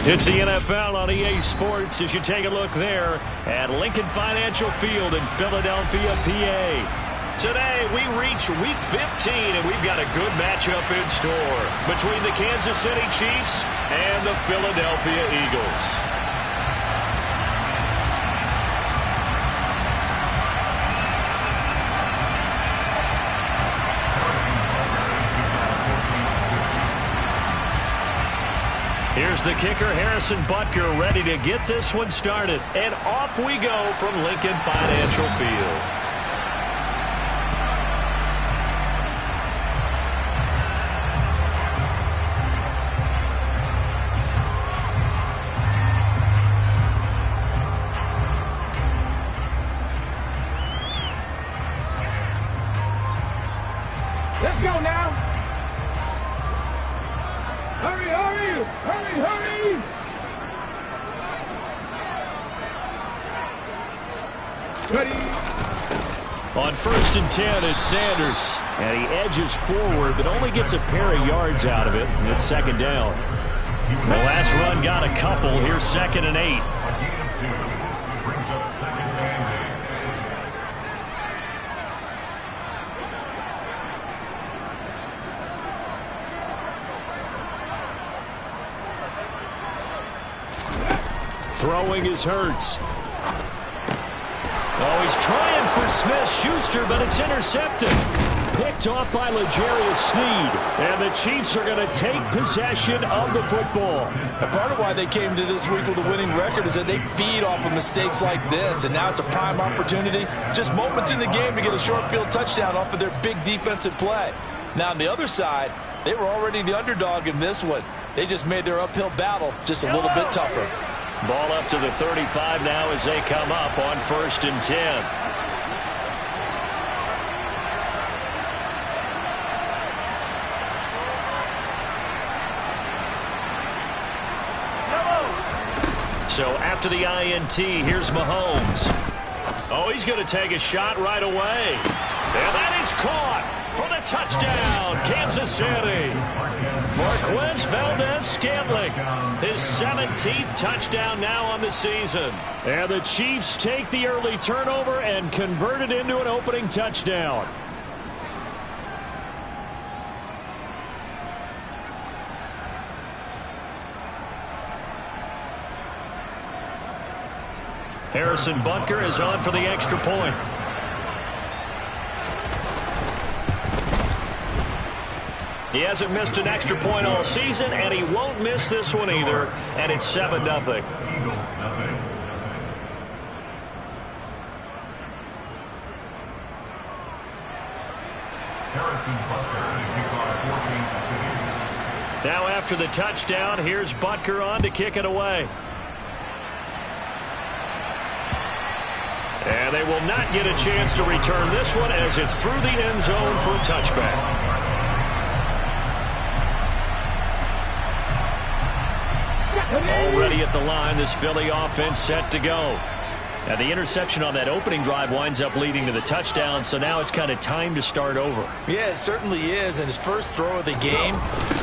It's the NFL on EA Sports as you take a look there at Lincoln Financial Field in Philadelphia, PA. Today, we reach Week 15, and we've got a good matchup in store between the Kansas City Chiefs and the Philadelphia Eagles. Here's the kicker, Harrison Butker, ready to get this one started. And off we go from Lincoln Financial Field. Let's go now. Hurry, hurry, hurry, hurry. Ready. On 1st and 10, it's Sanders. And he edges forward, but only gets a pair of yards out of it. And it's 2nd down. The last run got a couple. Here's 2nd and 8. Throwing is Hurts. Oh, he's trying for Smith-Schuster, but it's intercepted. Picked off by L'Jarius Sneed. And the Chiefs are going to take possession of the football. And part of why they came to this week with a winning record is that they feed off of mistakes like this. And now it's a prime opportunity. Just moments in the game to get a short field touchdown off of their big defensive play. Now on the other side, they were already the underdog in this one. They just made their uphill battle just a little bit tougher. Ball up to the 35 now as they come up on 1st and 10. So after the INT, here's Mahomes. Oh, he's going to take a shot right away. And that is caught for the touchdown, Kansas City. Marquez Valdez-Scantling, his 17th touchdown now on the season. And the Chiefs take the early turnover and convert it into an opening touchdown. Harrison Butker is on for the extra point. He hasn't missed an extra point all season, and he won't miss this one either, and it's 7-0. Now after the touchdown, here's Butker on to kick it away. And they will not get a chance to return this one as it's through the end zone for a touchback. Already at the line, this Philly offense set to go. Now the interception on that opening drive winds up leading to the touchdown, so now it's kind of time to start over. Yeah, it certainly is, and his first throw of the game.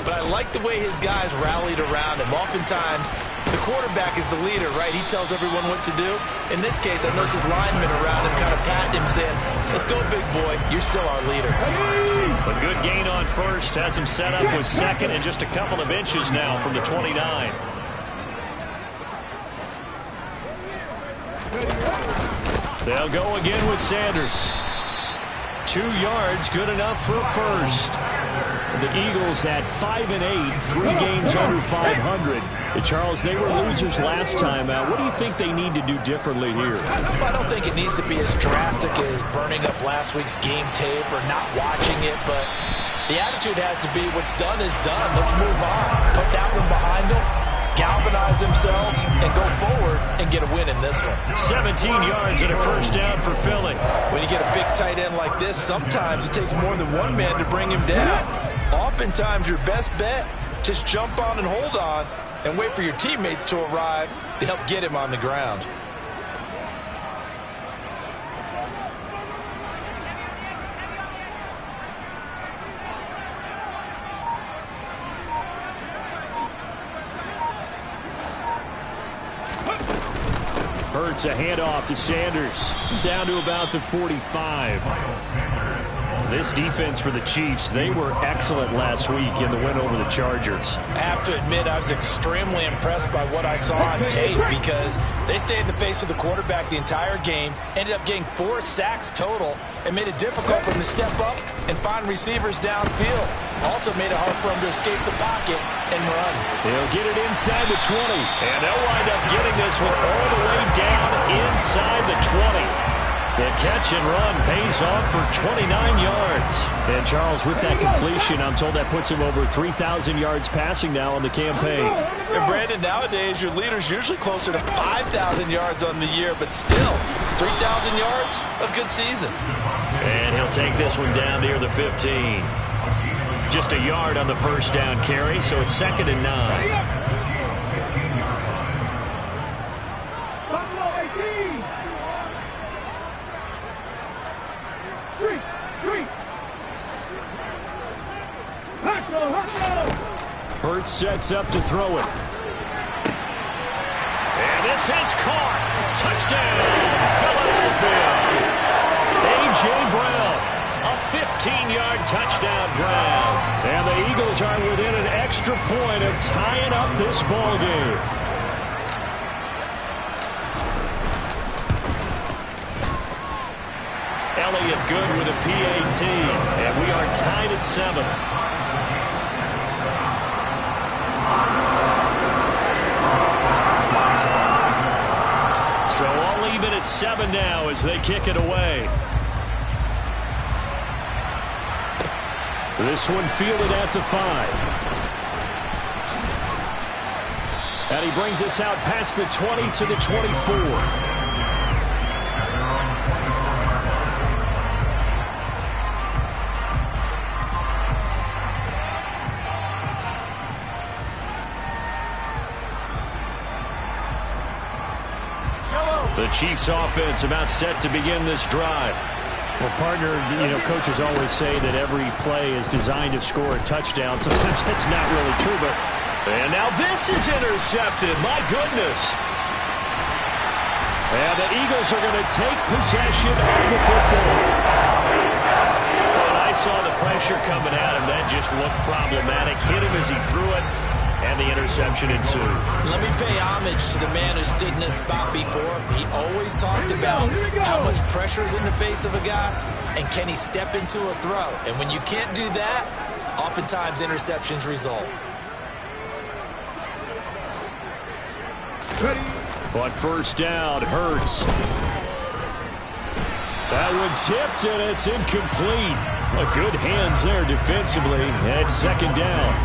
But I like the way his guys rallied around him. Oftentimes, the quarterback is the leader, right? He tells everyone what to do. In this case, I noticed his linemen around him kind of patting him, saying, let's go, big boy. You're still our leader. A good gain on first has him set up with 2nd and just a couple of inches now from the 29. They'll go again with Sanders. 2 yards, good enough for a first. The Eagles at 5-8, 3 games under 500. Charles, they were losers last time out. What do you think they need to do differently here? I don't think it needs to be as drastic as burning up last week's game tape or not watching it, but the attitude has to be what's done is done. Let's move on. Put that one behind them, galvanize themselves, and go forward and get a win in this one. 17 yards and a first down for Philly. When you get a big tight end like this, sometimes it takes more than one man to bring him down. Oftentimes, your best bet, just jump on and hold on and wait for your teammates to arrive to help get him on the ground. Hurts a handoff to Sanders. Down to about the 45. This defense for the Chiefs, they were excellent last week in the win over the Chargers. I have to admit, I was extremely impressed by what I saw on tape because they stayed in the face of the quarterback the entire game, ended up getting 4 sacks total, and made it difficult for him to step up and find receivers downfield. Also made it hard for him to escape the pocket and run. He'll get it inside the 20, and they'll wind up getting this one all the way down inside the 20. The catch and run pays off for 29 yards. And Charles, with that completion, I'm told that puts him over 3,000 yards passing now on the campaign. And Brandon, nowadays your leader's usually closer to 5,000 yards on the year, but still, 3,000 yards, a good season. And he'll take this one down near the 15. Just a yard on the first down carry, so it's 2nd and 9. Hurts sets up to throw it. And this is caught. Touchdown, Philadelphia. A.J. Brown, a 15-yard touchdown Brown. And the Eagles are within an extra point of tying up this ball game. Elliott good with a PAT. And we are tied at 7. So all even at 7 now as they kick it away. This one fielded at the 5. And he brings us out past the 20 to the 24. The Chiefs offense about set to begin this drive. Well, partner, coaches always say that every play is designed to score a touchdown. Sometimes that's not really true, but... And now this is intercepted. My goodness. And the Eagles are going to take possession of the football. When I saw the pressure coming at him, that just looked problematic. Hit him as he threw it. And the interception ensued. Let me pay homage to the man who stood in this spot before. He always talked about how much pressure is in the face of a guy and can he step into a throw. And when you can't do that, oftentimes interceptions result. On first down, Hurts. That one tipped, and it's incomplete. Good hands there defensively. And 2nd down.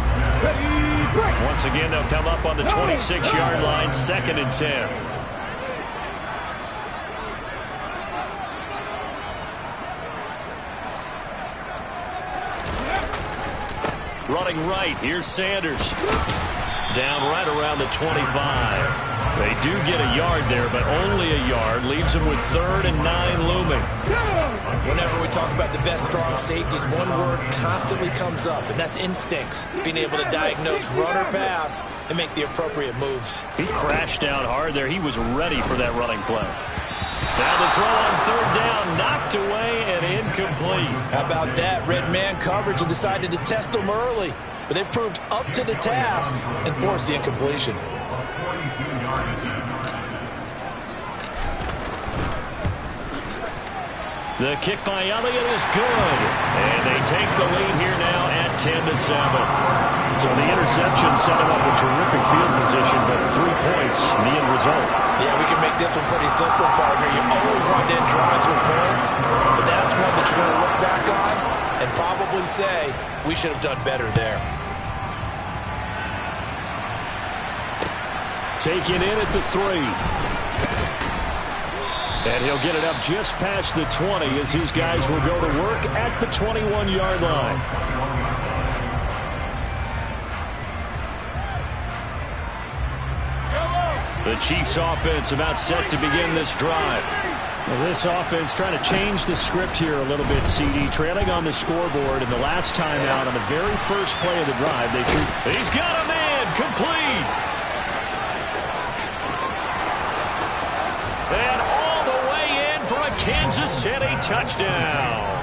Once again, they'll come up on the 26-yard line, 2nd and 10. Running right, here's Sanders. Down right around the 25. They do get a yard there, but only a yard. Leaves them with 3rd and 9 looming. Whenever we talk about the best strong safeties, one word constantly comes up, and that's instincts. Being able to diagnose run or pass and make the appropriate moves. He crashed down hard there. He was ready for that running play. Now the throw on 3rd down, knocked away and incomplete. How about that? Red man coverage and decided to test them early. But they proved up to the task and forced the incompletion. The kick by Elliott is good. And they take the lead here now at 10-7. So the interception set him up a terrific field position, but 3 points, the end result. Yeah, we can make this one pretty simple, partner. You always want to end drives with points, but that's one that you're going to look back on and probably say, we should have done better there. Taken in at the 3. And he'll get it up just past the 20 as his guys will go to work at the 21-yard line. The Chiefs offense about set to begin this drive. Well, this offense trying to change the script here a little bit, CD. Trailing on the scoreboard, and the last time out on the very first play of the drive, they threw. He's got a man, complete. touchdown.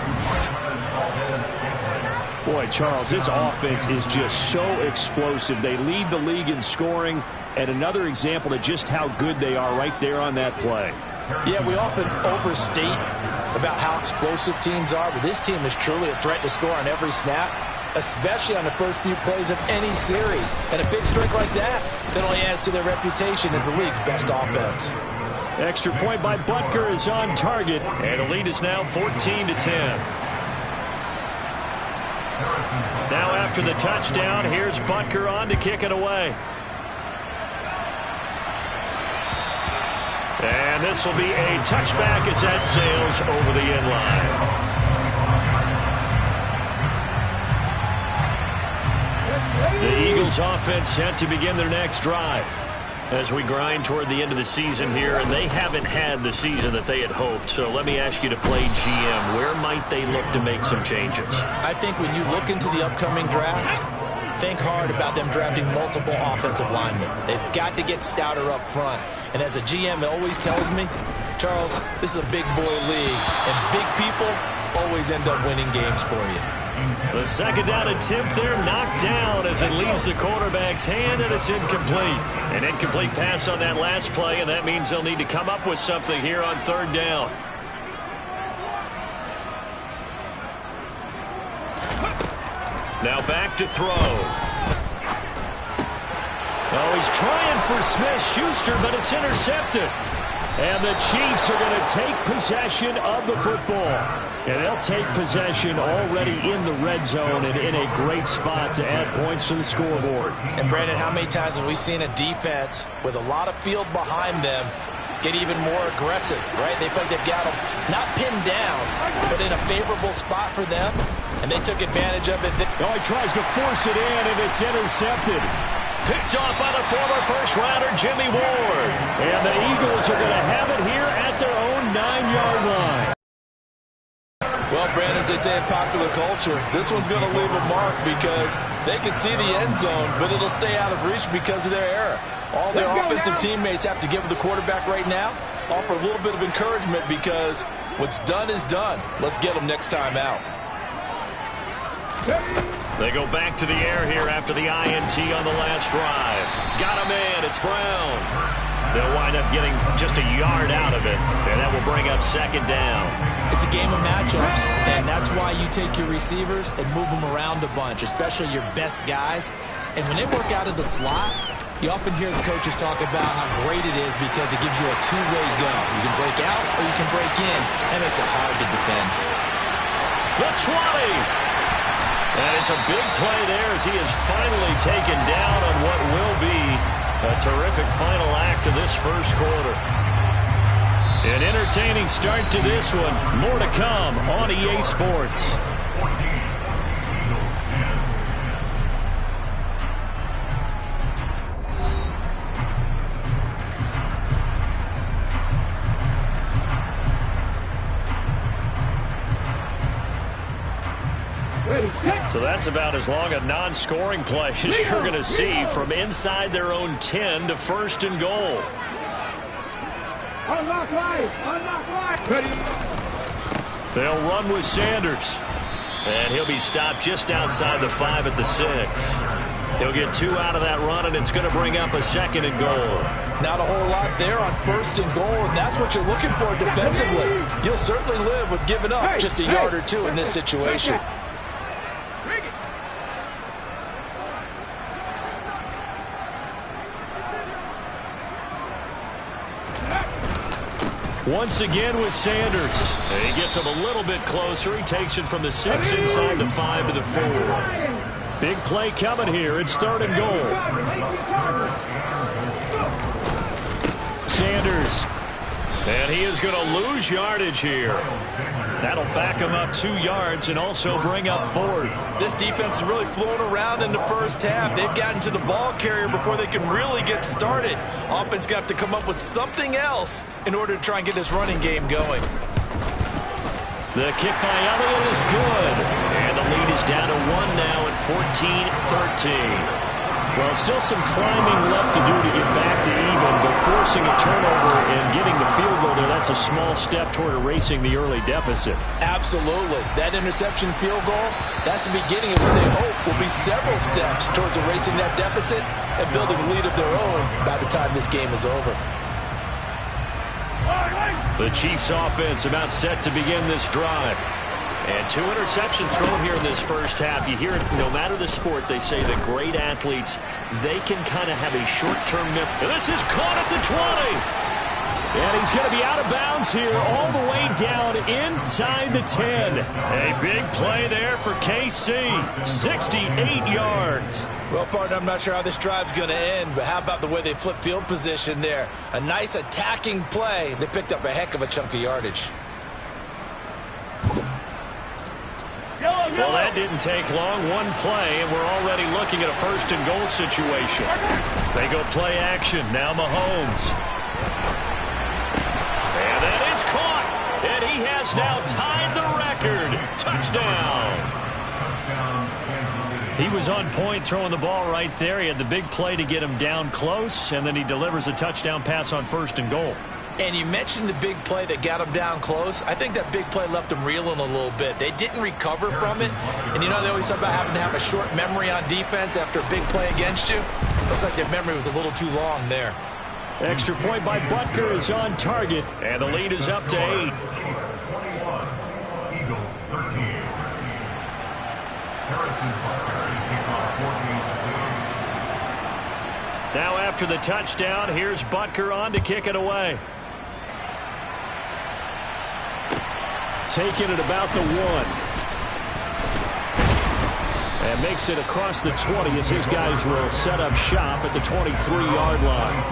Boy, Charles, this offense is just so explosive. They lead the league in scoring, and another example of just how good they are right there on that play. Yeah, we often overstate about how explosive teams are, but this team is truly a threat to score on every snap, especially on the first few plays of any series. And a big streak like that only adds to their reputation as the league's best offense. Extra point by Butker is on target, and the lead is now 14-10. Now after the touchdown, here's Butker on to kick it away. And this will be a touchback as that sails over the end line. The Eagles offense set to begin their next drive as we grind toward the end of the season here, and they haven't had the season that they had hoped. So let me ask you to play GM. Where might they look to make some changes? I think when you look into the upcoming draft, think hard about them drafting multiple offensive linemen. They've got to get stouter up front. And as a GM, it always tells me, Charles, this is a big boy league, and big people always end up winning games for you. The second down attempt there knocked down as it leaves the quarterback's hand, and it's incomplete. An incomplete pass on that last play, and that means they'll need to come up with something here on third down. Now back to throw. Oh, he's trying for Smith-Schuster, but it's intercepted. And the Chiefs are going to take possession of the football. And they'll take possession already in the red zone and in a great spot to add points to the scoreboard. And, Brandon, how many times have we seen a defense with a lot of field behind them get even more aggressive, right? They feel like they've got them not pinned down, but in a favorable spot for them. And they took advantage of it. Oh, he tries to force it in, and it's intercepted. Picked off by the former first-rounder, Jimmy Ward. And the Eagles are going to have it here at their own 9-yard line. Well, Brandon, as they say in popular culture, this one's going to leave a mark because they can see the end zone, but it'll stay out of reach because of their error. All their offensive teammates have to give the quarterback right now, offer a little bit of encouragement because what's done is done. Let's get them next time out. They go back to the air here after the INT on the last drive. Got him in. It's Brown. They'll wind up getting just a yard out of it, and that will bring up second down. It's a game of matchups, and that's why you take your receivers and move them around a bunch, especially your best guys. And when they work out of the slot, you often hear the coaches talk about how great it is because it gives you a two-way go. You can break out or you can break in. That makes it hard to defend. The 20. And it's a big play there as he is finally taken down on what will be a terrific final act of this first quarter. An entertaining start to this one. More to come on EA Sports. So that's about as long a non-scoring play as you're going to see from inside their own 10 to first and goal. Unlock right. Unlock right. Ready. They'll run with Sanders. And he'll be stopped just outside the 5 at the 6. He'll get 2 out of that run, and it's going to bring up a second and goal. Not a whole lot there on first and goal, and that's what you're looking for defensively. You'll certainly live with giving up just a yard or two in this situation. Once again with Sanders. And he gets him a little bit closer. He takes it from the 6 inside the 5 to the 4. Big play coming here. It's third and goal. Sanders. And he is going to lose yardage here. That'll back him up 2 yards and also bring up fourth. This defense is really flown around in the first half. They've gotten to the ball carrier before they can really get started. Offense got to come up with something else in order to try and get this running game going. The kick by Elliott is good. And the lead is down to 1 now at 14-13. Well, still some climbing left to do to get back to even, but forcing a turnover and getting the field goal there, that's a small step toward erasing the early deficit. Absolutely. That interception field goal, that's the beginning of what they hope will be several steps towards erasing that deficit and building a lead of their own by the time this game is over. The Chiefs offense about set to begin this drive. And 2 interceptions thrown here in this first half. You hear it, no matter the sport, they say that great athletes, they can kind of have a short-term memory. This is caught at the 20. And he's going to be out of bounds here all the way down inside the 10. A big play there for KC. 68 yards. Well, partner, I'm not sure how this drive's going to end, but how about the way they flip field position there? A nice attacking play. They picked up a heck of a chunk of yardage. Well, that didn't take long. One play, and we're already looking at a first-and-goal situation. They go play action. Now Mahomes. And that is caught. And he has now tied the record. Touchdown. He was on point throwing the ball right there. He had the big play to get him down close, and then he delivers a touchdown pass on first and goal. And you mentioned the big play that got him down close. I think that big play left him reeling a little bit. They didn't recover from it. And you know they always talk about having to have a short memory on defense after a big play against you. Looks like their memory was a little too long there. Extra point by Butker is on target. And the lead is up to 8. Now after the touchdown, here's Butker on to kick it away. Taking it about the 1. And makes it across the 20 as his guys will set up shop at the 23-yard line.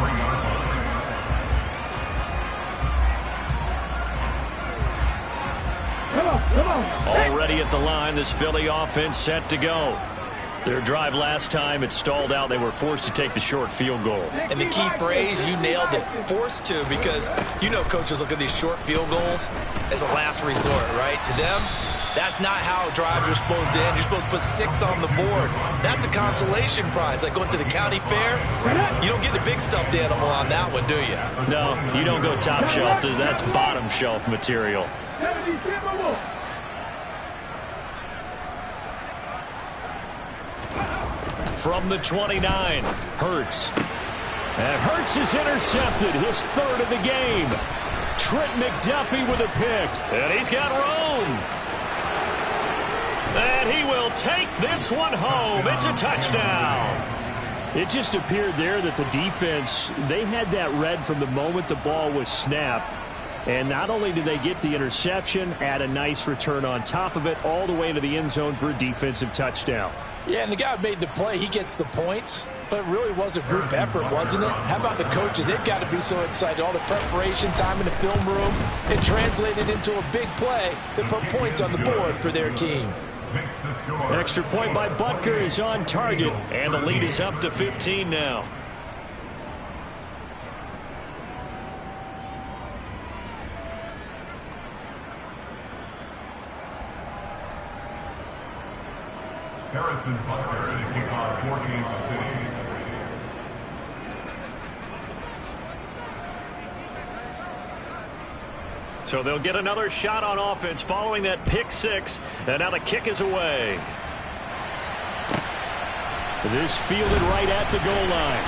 Come on. Already at the line, this Philly offense set to go. Their drive last time, it stalled out. They were forced to take the short field goal. And the key phrase, you nailed it, forced to, because you know coaches look at these short field goals as a last resort, right? To them, that's not how drives are supposed to end. You're supposed to put 6 on the board. That's a consolation prize, like going to the county fair. You don't get the big stuffed animal on that one, do you? No, you don't go top shelf. That's bottom shelf material. From the 29, Hurts. And Hurts is intercepted, his 3rd of the game. Trent McDuffie with a pick. And he's got room. And he will take this one home. It's a touchdown. It just appeared there that the defense, they had that read from the moment the ball was snapped. And not only did they get the interception, add a nice return on top of it, all the way into the end zone for a defensive touchdown. Yeah, and the guy who made the play, he gets the points, but it really was a group effort, wasn't it? How about the coaches? They've got to be so excited. All the preparation time in the film room, it translated into a big play that put points on the board for their team. Extra point by Butker is on target, and the lead is up to 15 now. Harrison Butker to kick off for Kansas City. So they'll get another shot on offense following that pick 6, and now the kick is away. This fielded right at the goal line.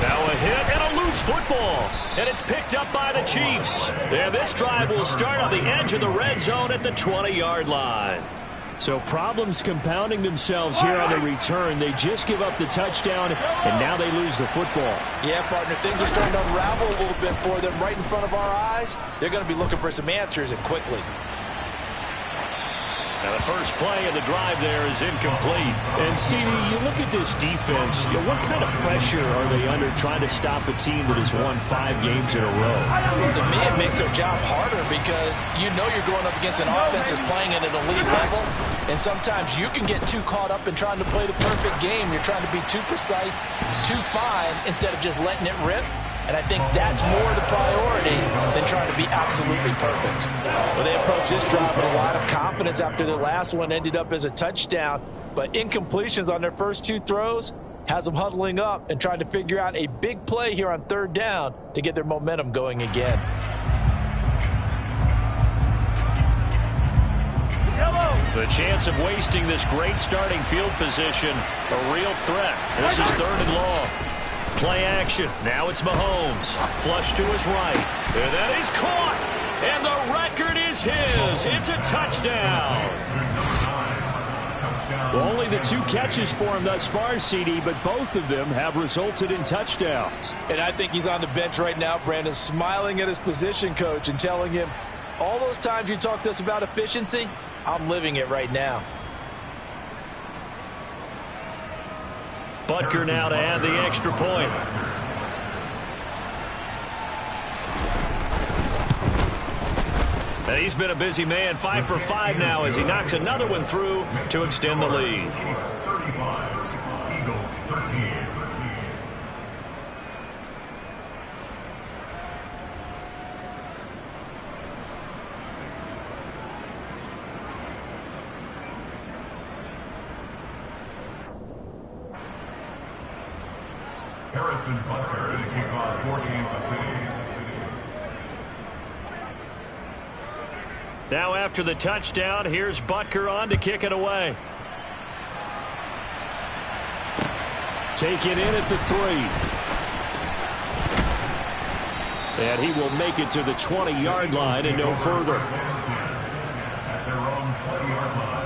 Now a hit and a loose football, and it's picked up by the Chiefs. And this drive will start on the edge of the red zone at the 20-yard line. So problems compounding themselves here on the return. They just give up the touchdown, and now they lose the football. Yeah, partner, things are starting to unravel a little bit for them right in front of our eyes. They're going to be looking for some answers, and quickly. Now the first play of the drive there is incomplete. And CD, you look at this defense, what kind of pressure are they under trying to stop a team that has won 5 games in a row? To me, it makes their job harder because you know you're going up against an offense that's playing at an elite level, and sometimes you can get too caught up in trying to play the perfect game. You're trying to be too precise, too fine, instead of just letting it rip. And I think that's more the priority than trying to be absolutely perfect. Well, they approached this drive with a lot of confidence after their last one ended up as a touchdown. but incompletions on their first 2 throws has them huddling up and trying to figure out a big play here on 3rd down to get their momentum going again. The chance of wasting this great starting field position, a real threat. This is 3rd and long. Play action. Now it's Mahomes. Flush to his right. And that is caught. And the record is his. It's a touchdown. Well, only the 2 catches for him thus far, CD, but both of them have resulted in touchdowns. And I think he's on the bench right now, Brandon, smiling at his position coach and telling him, all those times you talked to us about efficiency, I'm living it right now. Butker now to add the extra point. And he's been a busy man, 5 for 5 now as he knocks another one through to extend the lead. 35, Eagles 13. Harrison Butker to kick off for Kansas City. Now after the touchdown, here's Butker on to kick it away. Taken in at the 3. And he will make it to the 20-yard line and no further. At their own 20-yard line.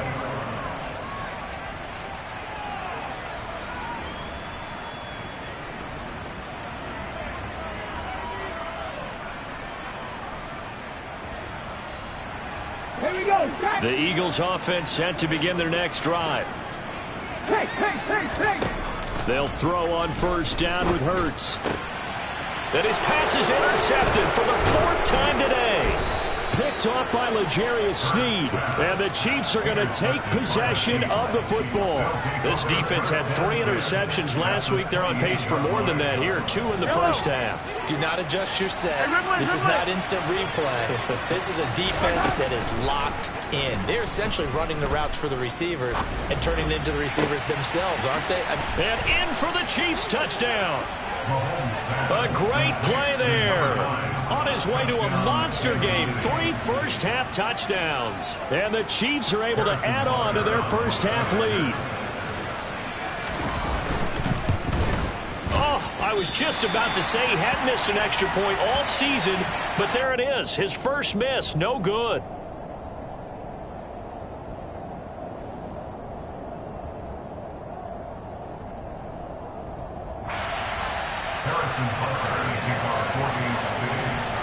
Here we go. The Eagles offense set to begin their next drive. Hey. They'll throw on 1st down with Hurts. And his pass is intercepted for the 4th time today. Picked off by L'Jarius Sneed. And the Chiefs are going to take possession of the football. This defense had 3 interceptions last week. They're on pace for more than that here. 2 in the first half. Do not adjust your set. This is not instant replay. This is a defense that is locked in. They're essentially running the routes for the receivers and turning it into the receivers themselves, aren't they? And in for the Chiefs touchdown. A great play there. On his way to a monster game. 3 first-half touchdowns. And the Chiefs are able to add on to their first-half lead. Oh, I was just about to say he hadn't missed an extra point all season, but there it is. His first miss, no good.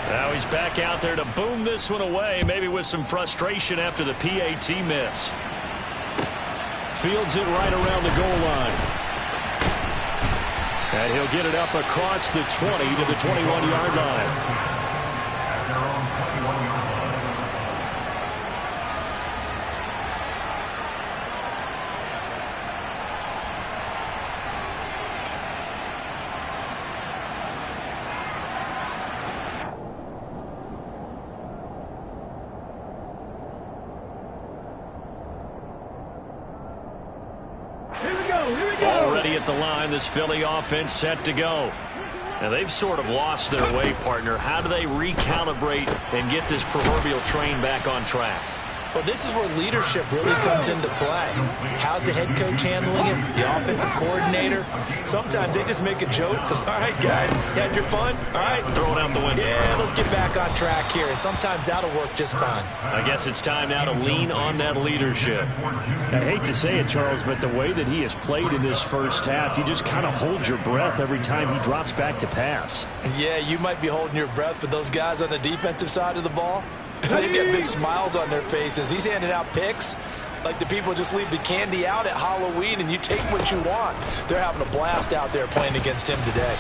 Now he's back out there to boom this one away, maybe with some frustration after the PAT miss. Fields it right around the goal line. And he'll get it up across the 20 to the 21-yard line. At their own 21-yard line. Already at the line, this Philly offense set to go. Now, they've sort of lost their way, partner. How do they recalibrate and get this proverbial train back on track? Well, this is where leadership really comes into play. How's the head coach handling it? The offensive coordinator? Sometimes they just make a joke. All right, guys, you had your fun? All right. Throw it out the window. Yeah, let's get back on track here. And sometimes that'll work just fine. I guess it's time now to lean on that leadership. I hate to say it, Charles, but the way that he has played in this first half, you just kind of hold your breath every time he drops back to pass. Yeah, you might be holding your breath, but those guys on the defensive side of the ball, they've got big smiles on their faces. He's handing out picks like the people just leave the candy out at Halloween and you take what you want. They're having a blast out there playing against him today.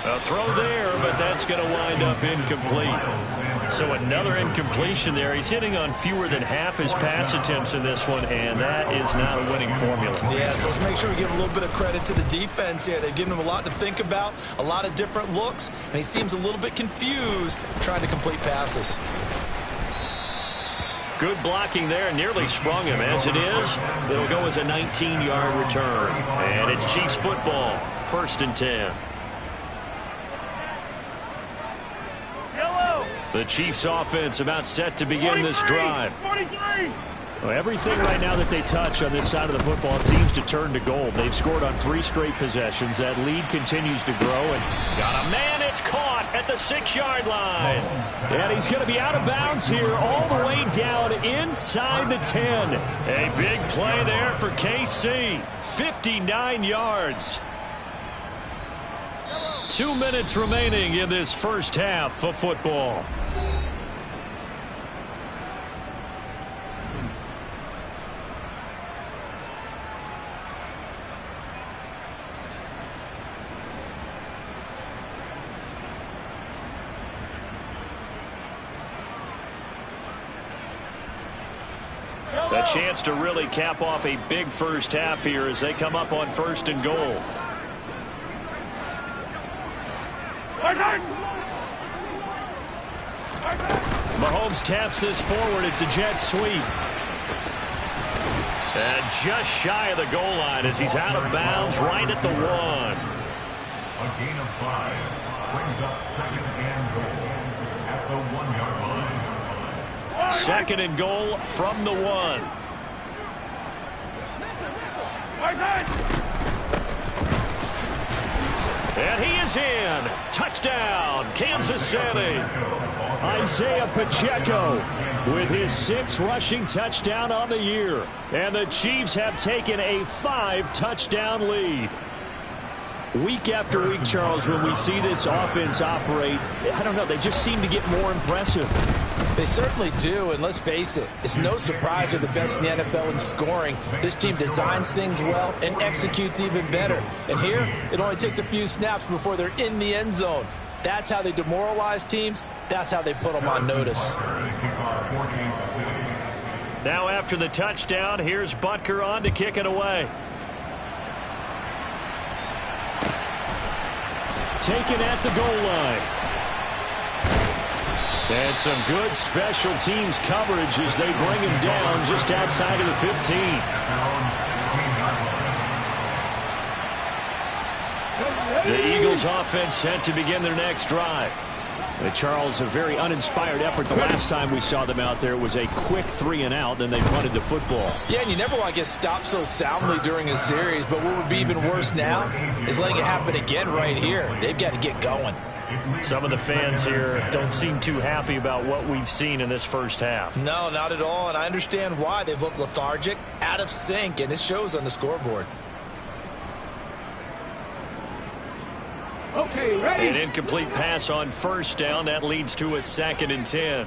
A throw there, but that's going to wind up incomplete. So another incompletion there. He's hitting on fewer than half his pass attempts in this one, and that is not a winning formula. Yeah, so let's make sure we give a little bit of credit to the defense here. They've given him a lot to think about, a lot of different looks, and he seems a little bit confused trying to complete passes. Good blocking there, nearly sprung him. As it is, it'll go as a 19-yard return. And it's Chiefs football, 1st and 10. The Chiefs offense about set to begin this drive. 43. Well, everything right now that they touch on this side of the football, it seems to turn to gold. They've scored on 3 straight possessions. That lead continues to grow. And got a man. It's caught at the 6-yard line. And he's going to be out of bounds here all the way down inside the 10. A big play there for KC. 59 yards. 2 minutes remaining in this first half of football. A chance to really cap off a big first half here as they come up on 1st and goal. Mahomes taps this forward. It's a jet sweep. And just shy of the goal line as he's out of bounds right at the 1. A gain of 5 brings up 2nd and goal at the 1-yard line. 2nd and goal from the 1. And he is in. Touchdown, Kansas City. Isaiah Pacheco with his 6th rushing touchdown on the year. And the Chiefs have taken a 5-touchdown lead. Week after week, Charles, when we see this offense operate, I don't know, they just seem to get more impressive. They certainly do, and let's face it, it's no surprise they're the best in the NFL in scoring. This team designs things well and executes even better. And here, it only takes a few snaps before they're in the end zone. That's how they demoralize teams. That's how they put them on notice. Now after the touchdown, here's Butker on to kick it away. Taken at the goal line. And some good special teams coverage as they bring him down just outside of the 15. The Eagles offense set to begin their next drive. Charles, a very uninspired effort the last time we saw them out there. It was a quick 3-and-out, then they punted the football. Yeah, and you never want to get stopped so soundly during a series, but what would be even worse now is letting it happen again right here. They've got to get going. Some of the fans here don't seem too happy about what we've seen in this first half. No, not at all, and I understand why. They've looked lethargic, out of sync, and it shows on the scoreboard. Okay, ready? An incomplete pass on 1st down. That leads to a 2nd and 10.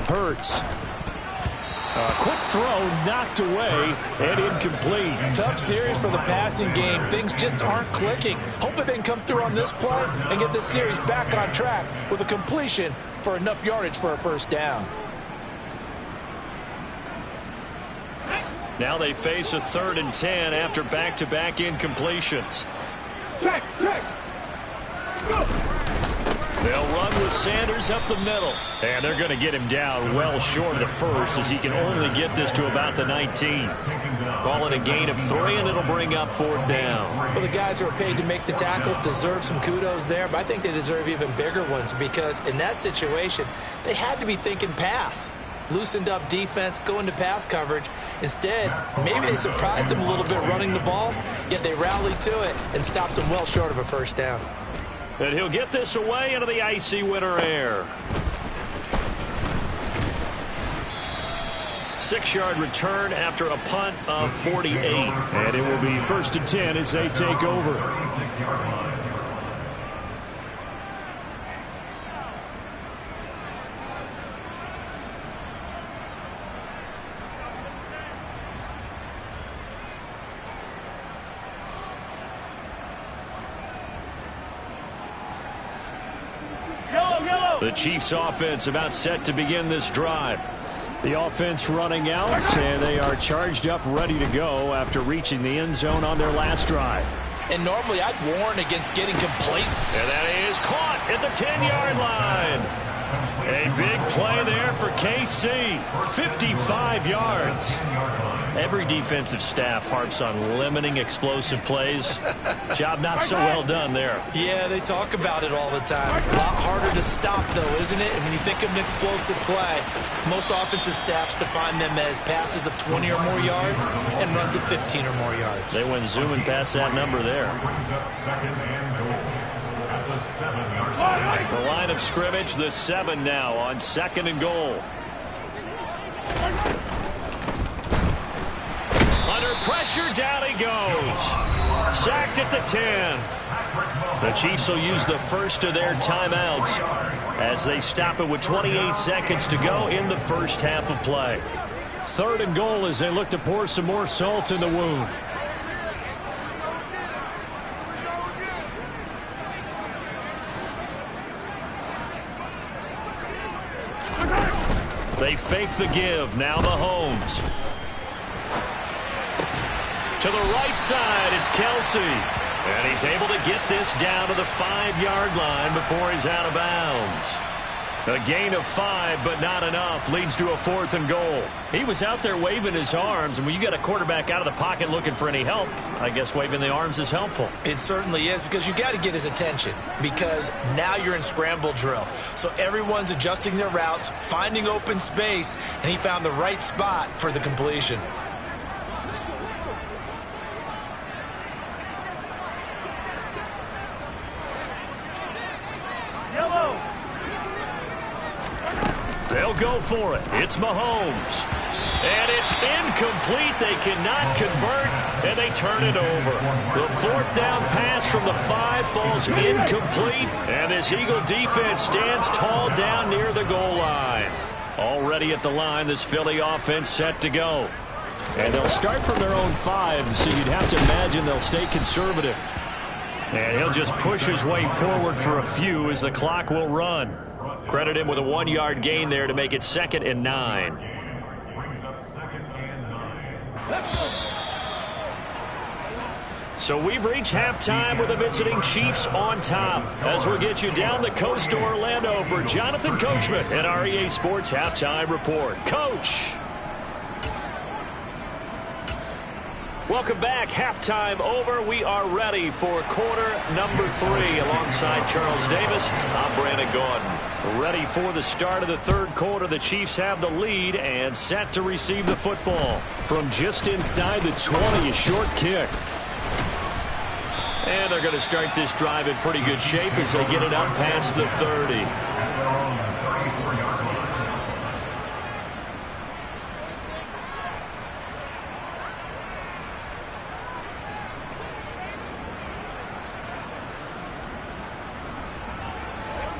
Hurts. A quick throw knocked away and incomplete. Tough series for the passing game. Things just aren't clicking. Hopefully they can come through on this play and get this series back on track with a completion for enough yardage for a 1st down. Now they face a 3rd and 10 after back-to-back incompletions. Check. They'll run with Sanders up the middle. And they're going to get him down well short of the 1st as he can only get this to about the 19. Call it a gain of 3, and it'll bring up 4th down. Well, the guys who are paid to make the tackles deserve some kudos there, but I think they deserve even bigger ones because in that situation, they had to be thinking pass. Loosened up defense, going to pass coverage. Instead, maybe they surprised them a little bit running the ball, yet they rallied to it and stopped them well short of a 1st down. And he'll get this away into the icy winter air. 6-yard return after a punt of 48. And it will be 1st and 10 as they take over. The Chiefs offense about set to begin this drive. The offense running out, and they are charged up, ready to go after reaching the end zone on their last drive. And normally I'd warn against getting complacent. And that is caught at the 10-yard line. A big play there for KC. 55 yards. Every defensive staff harps on limiting explosive plays. Job not so well done there. Yeah, they talk about it all the time. A lot harder to stop, though, isn't it? And when you think of an explosive play, most offensive staffs define them as passes of 20 or more yards and runs of 15 or more yards. They went zooming past that number there. The line of scrimmage, the 7 now on 2nd and goal. Under pressure, down he goes. Sacked at the 10. The Chiefs will use the first of their timeouts as they stop it with 28 seconds to go in the first half of play. 3rd and goal as they look to pour some more salt in the wound. They fake the give. Now Mahomes. To the right side, it's Kelsey. And he's able to get this down to the 5-yard line before he's out of bounds. A gain of 5, but not enough. Leads to a 4th and goal. He was out there waving his arms, and when you get a quarterback out of the pocket looking for any help, I guess waving the arms is helpful. It certainly is, because you got to get his attention, because now you're in scramble drill. So everyone's adjusting their routes, finding open space, and he found the right spot for the completion. They'll go for it. It's Mahomes. And it's incomplete. They cannot convert, and they turn it over. The 4th down pass from the 5 falls incomplete, and this Eagle defense stands tall down near the goal line. Already at the line, this Philly offense set to go. And they'll start from their own 5, so you'd have to imagine they'll stay conservative. And he'll just push his way forward for a few as the clock will run. Credit him with a 1-yard gain there to make it 2nd and 9. So we've reached halftime with the visiting Chiefs on top. As we'll get you down the coast to Orlando for Jonathan Coachman and our EA Sports Halftime Report. Coach. Welcome back. Halftime over. We are ready for quarter number 3 alongside Charles Davis. I'm Brandon Gaudin. Ready for the start of the 3rd quarter. The Chiefs have the lead and set to receive the football. From just inside the 20, a short kick. And they're going to start this drive in pretty good shape as they get it up past the 30.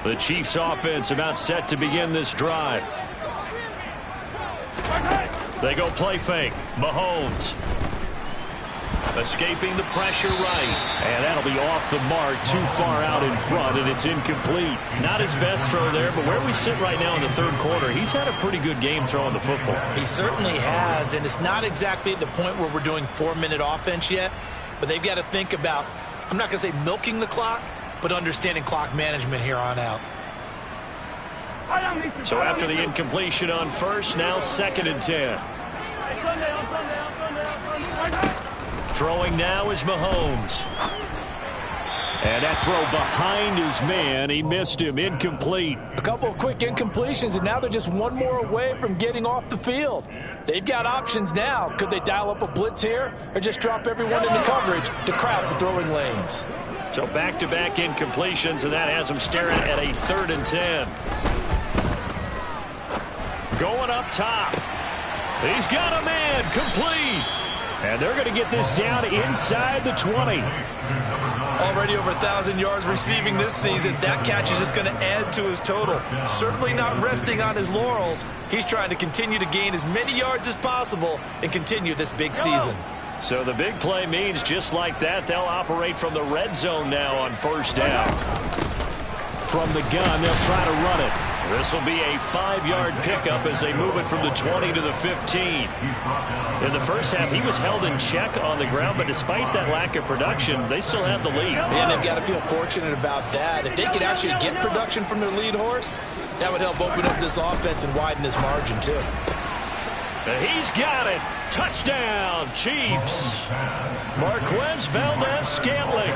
The Chiefs offense about set to begin this drive. They go play fake. Mahomes. Escaping the pressure right. And that'll be off the mark, too far out in front, and it's incomplete. Not his best throw there, but where we sit right now in the 3rd quarter, he's had a pretty good game throwing the football. He certainly has, and it's not exactly at the point where we're doing 4-minute offense yet, but they've got to think about, I'm not going to say milking the clock, but understanding clock management here on out. So after the incompletion on 1st, now 2nd and 10. Throwing now is Mahomes. And that throw behind his man, he missed him, incomplete. A couple of quick incompletions, and now they're just one more away from getting off the field. They've got options now. Could they dial up a blitz here or just drop everyone into coverage to crowd the throwing lanes? So back-to-back incompletions, and that has them staring at a 3rd and 10. Going up top. He's got a man, complete. And they're going to get this down inside the 20. Already over 1,000 yards receiving this season. That catch is just going to add to his total. Certainly not resting on his laurels. He's trying to continue to gain as many yards as possible and continue this big season. So the big play means just like that, they'll operate from the red zone now on 1st down. From the gun, they'll try to run it. This will be a 5-yard pickup as they move it from the 20 to the 15. In the first half, he was held in check on the ground, but despite that lack of production, they still have the lead. And they've got to feel fortunate about that. If they could actually get production from their lead horse, That would help open up this offense and widen this margin, too. He's got it. Touchdown, Chiefs. Marquez Valdez-Scantling.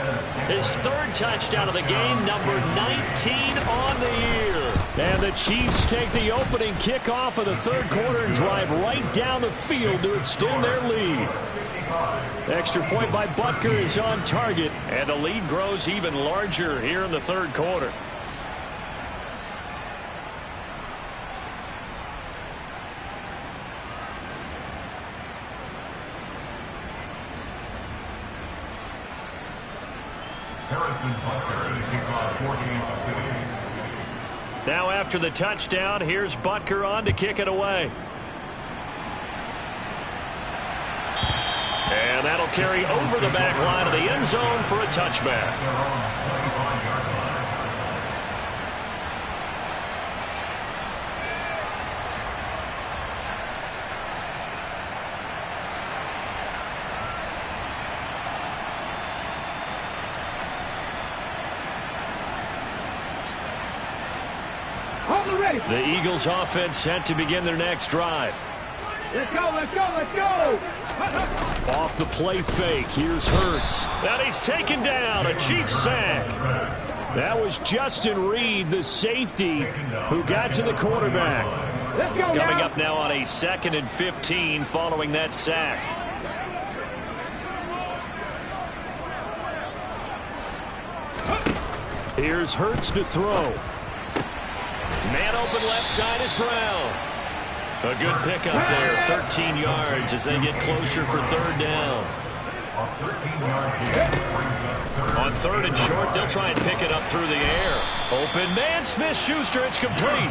His third touchdown of the game, number 19 on the year. And the Chiefs take the opening kickoff of the third quarter and drive right down the field to extend their lead. Extra point by Butker is on target. And the lead grows even larger here in the third quarter. Now after the touchdown, here's Butker on to kick it away. And that'll carry over the back line of the end zone for a touchback. The Eagles offense set to begin their next drive. Let's go, let's go, let's go! Off the play fake, here's Hurts. And he's taken down, a Chiefs sack. That was Justin Reed, the safety, who got to the quarterback. Let's go Coming now. up now on a 2nd and 15 following that sack. Here's Hurts to throw. Man open left side is Brown. A good pickup there, 13 yards as they get closer for third down. On 3rd and short, they'll try and pick it up through the air. Open man, Smith-Schuster, it's complete.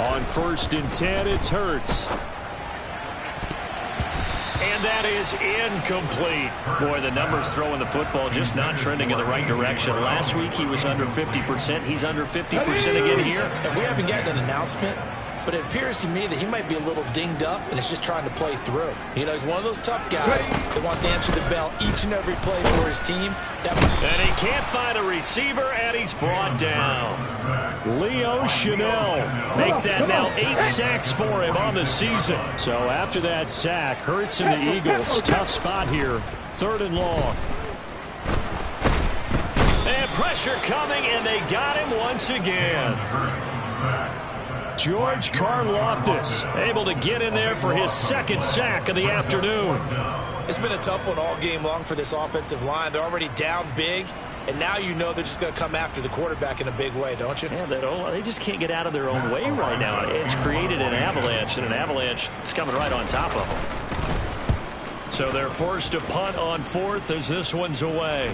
On 1st and 10, it's Hurts. And that is incomplete. Boy, the numbers throwing the football just not trending in the right direction. Last week he was under 50%. He's under 50% again here. And we haven't gotten an announcement, but it appears to me that he might be a little dinged up and is just trying to play through. You know, he's one of those tough guys that wants to answer the bell each and every play for his team. And he can't find a receiver, and he's brought down. Leo Chanel. Make that now 8 sacks for him on the season. So after that sack, Hurts and the Eagles, tough spot here. 3rd and long. And pressure coming, and they got him once again. George Karlaftis able to get in there for his 2nd sack of the afternoon. It's been a tough one all game long for this offensive line. They're already down big, and now you know they're just going to come after the quarterback in a big way, don't you? Yeah, they just can't get out of their own way right now. It's created an avalanche, and an avalanche is coming right on top of them. So they're forced to punt on 4th as this one's away.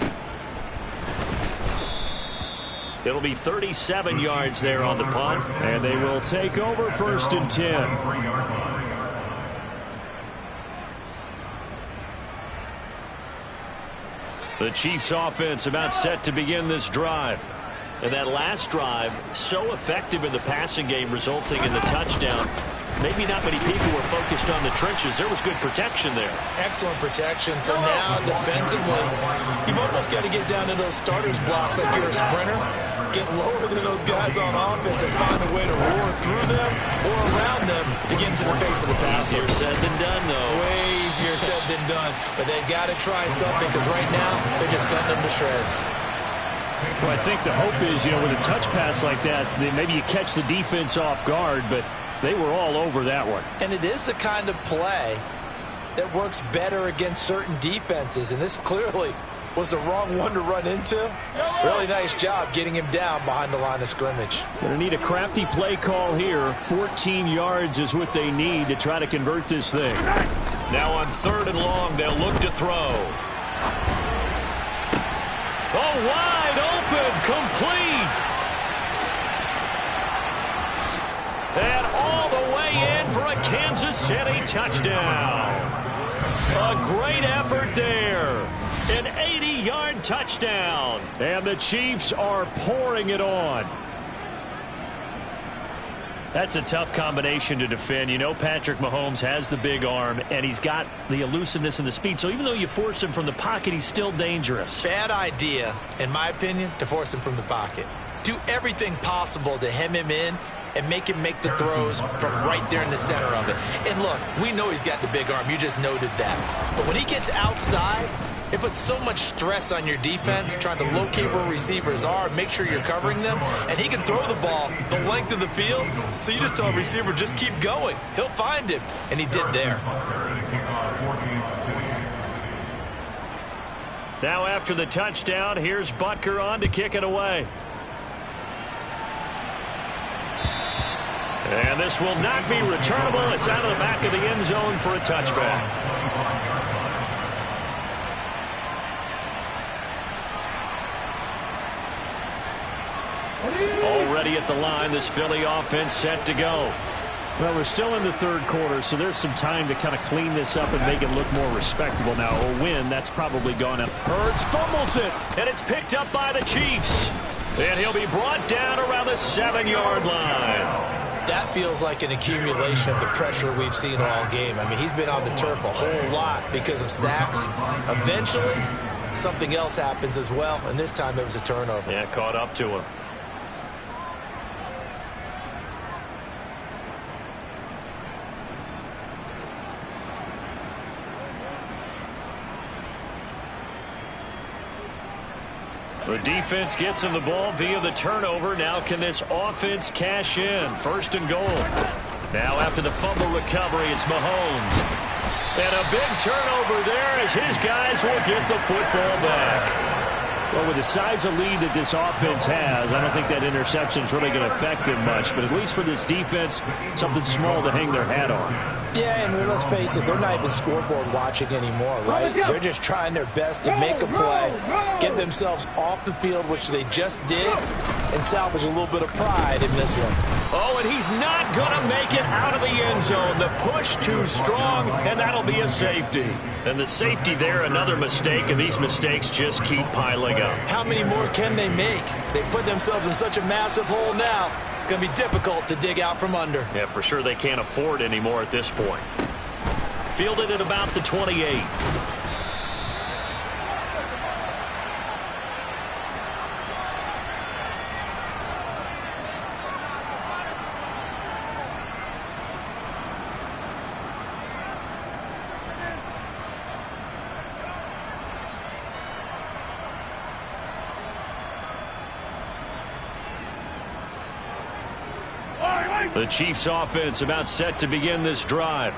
It'll be 37 yards there on the punt. And they will take over 1st and 10. The Chiefs offense about set to begin this drive. And that last drive, so effective in the passing game, resulting in the touchdown. Maybe not many people were focused on the trenches. There was good protection there. Excellent protection. So now defensively, you've almost got to get down to those starters blocks like you're a sprinter. Get lower than those guys on offense and find a way to roar through them or around them to get into the face of the passer. Easier said than done, though. Way easier said than done. But they've got to try something because right now they're just cutting them to shreds. Well, I think the hope is, with a touch pass like that, maybe you catch the defense off guard, but they were all over that one. And it is the kind of play that works better against certain defenses, and this clearly was the wrong one to run into. Really nice job getting him down behind the line of scrimmage. Going to need a crafty play call here. 14 yards is what they need to try to convert this thing. Now on 3rd and long, they'll look to throw. Oh, wide open, complete. And all the way in for a Kansas City touchdown. A great effort there. An 80-yard touchdown. And the Chiefs are pouring it on. That's a tough combination to defend. You know Patrick Mahomes has the big arm, and he's got the elusiveness and the speed. So even though you force him from the pocket, he's still dangerous. Bad idea, in my opinion, to force him from the pocket. Do everything possible to hem him in and make him make the throws from right there in the center of it. And look, we know he's got the big arm. You just noted that. But when he gets outside, it puts so much stress on your defense trying to locate where receivers are, make sure you're covering them, and he can throw the ball the length of the field, so you just tell a receiver, just keep going. He'll find him, and he did there. Now after the touchdown, here's Butker on to kick it away. And this will not be returnable. It's out of the back of the end zone for a touchback. Already at the line, this Philly offense set to go. Well, we're still in the third quarter, so there's some time to kind of clean this up and make it look more respectable. Now, a win, that's probably gone up. Hurts fumbles it. And it's picked up by the Chiefs. And he'll be brought down around the 7-yard line. That feels like an accumulation of the pressure we've seen all game. I mean, he's been on the turf a whole lot because of sacks. Eventually, something else happens as well, and this time it was a turnover. Yeah, caught up to him. The defense gets him the ball via the turnover. Now can this offense cash in? First and goal. Now after the fumble recovery, it's Mahomes. And a big turnover there as his guys will get the football back. Well, with the size of lead that this offense has, I don't think that interception is really going to affect them much. But at least for this defense, something small to hang their hat on. Yeah, and let's face it, they're not even scoreboard watching anymore, right? They're just trying their best to make a play, get themselves off the field, which they just did, and salvage a little bit of pride in this one. Oh, and he's not going to make it out of the end zone. The push too strong, and that'll be a safety. And the safety there, another mistake, and these mistakes just keep piling up. How many more can they make? They put themselves in such a massive hole now. Going to be difficult to dig out from under. Yeah, for sure they can't afford anymore at this point. Fielded at about the 28. The Chiefs offense about set to begin this drive.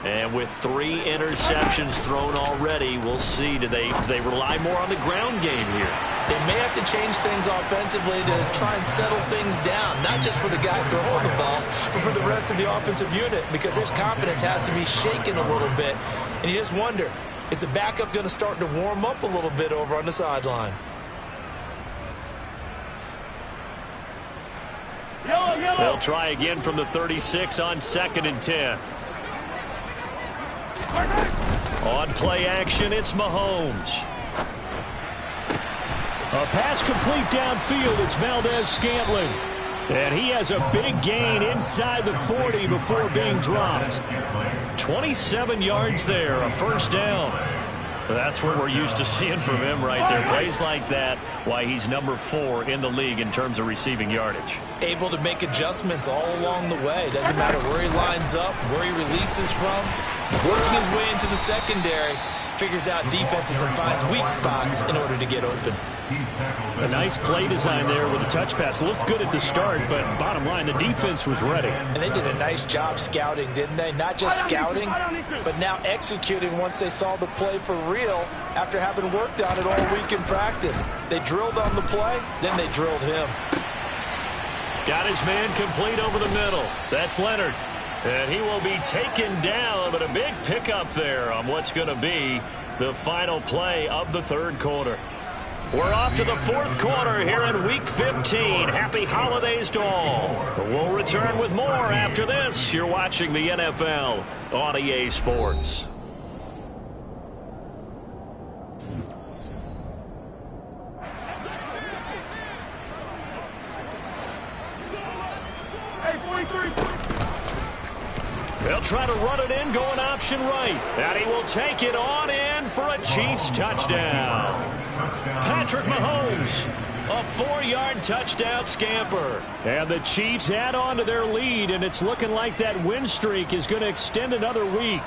And with 3 interceptions thrown already, we'll see. Do they rely more on the ground game here? They may have to change things offensively to try and settle things down, not just for the guy throwing the ball, but for the rest of the offensive unit, because their confidence has to be shaken a little bit. And you just wonder, is the backup going to start to warm up a little bit over on the sideline? They'll try again from the 36 on 2nd and 10. On play action, it's Mahomes. A pass complete downfield. It's Valdez-Scantling. And he has a big gain inside the 40 before being dropped. 27 yards there, a first down. That's what we're used to seeing from him right there. Plays like that, why he's number 4 in the league in terms of receiving yardage. Able to make adjustments all along the way. Doesn't matter where he lines up, where he releases from. Working his way into the secondary. Figures out defenses and finds weak spots in order to get open. A nice play design there with the touch pass. Looked good at the start, but bottom line, the defense was ready. And they did a nice job scouting, didn't they? Not just scouting, but now executing once they saw the play for real after having worked on it all week in practice. They drilled on the play, then they drilled him. Got his man complete over the middle. That's Leonard. And he will be taken down, but a big pickup there on what's going to be the final play of the third quarter. We're off to the fourth quarter here in Week 15. Happy holidays to all. We'll return with more after this. You're watching the NFL on EA Sports. Hey, 43. try to run it in, going option right. And he will take it on in for a Chiefs touchdown. Patrick Mahomes, a 4-yard touchdown scamper. And the Chiefs add on to their lead, and it's looking like that win streak is going to extend another week.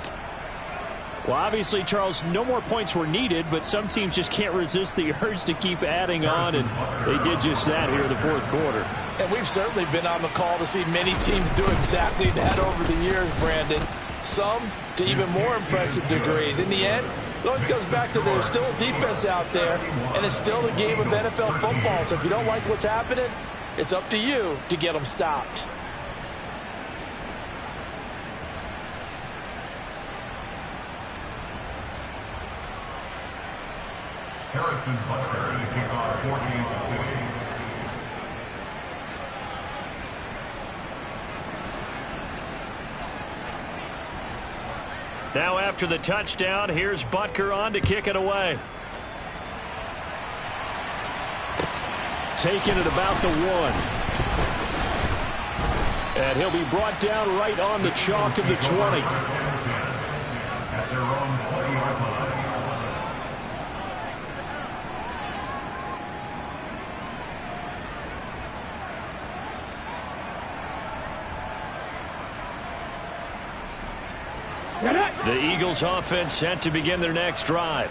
Well, obviously, Charles, no more points were needed, but some teams just can't resist the urge to keep adding on, and they did just that here in the fourth quarter. And we've certainly been on the call to see many teams do exactly that over the years, Brandon. Some to even more impressive degrees. In the end, it always comes back to there's still a defense out there, and it's still a game of NFL football. So if you don't like what's happening, it's up to you to get them stopped. Harrison Butker to kick off for Kansas City. Now after the touchdown, here's Butker on to kick it away. Taking it about the 1. And he'll be brought down right on the chalk of the 20. At their own 20-yard line. The Eagles offense set to begin their next drive.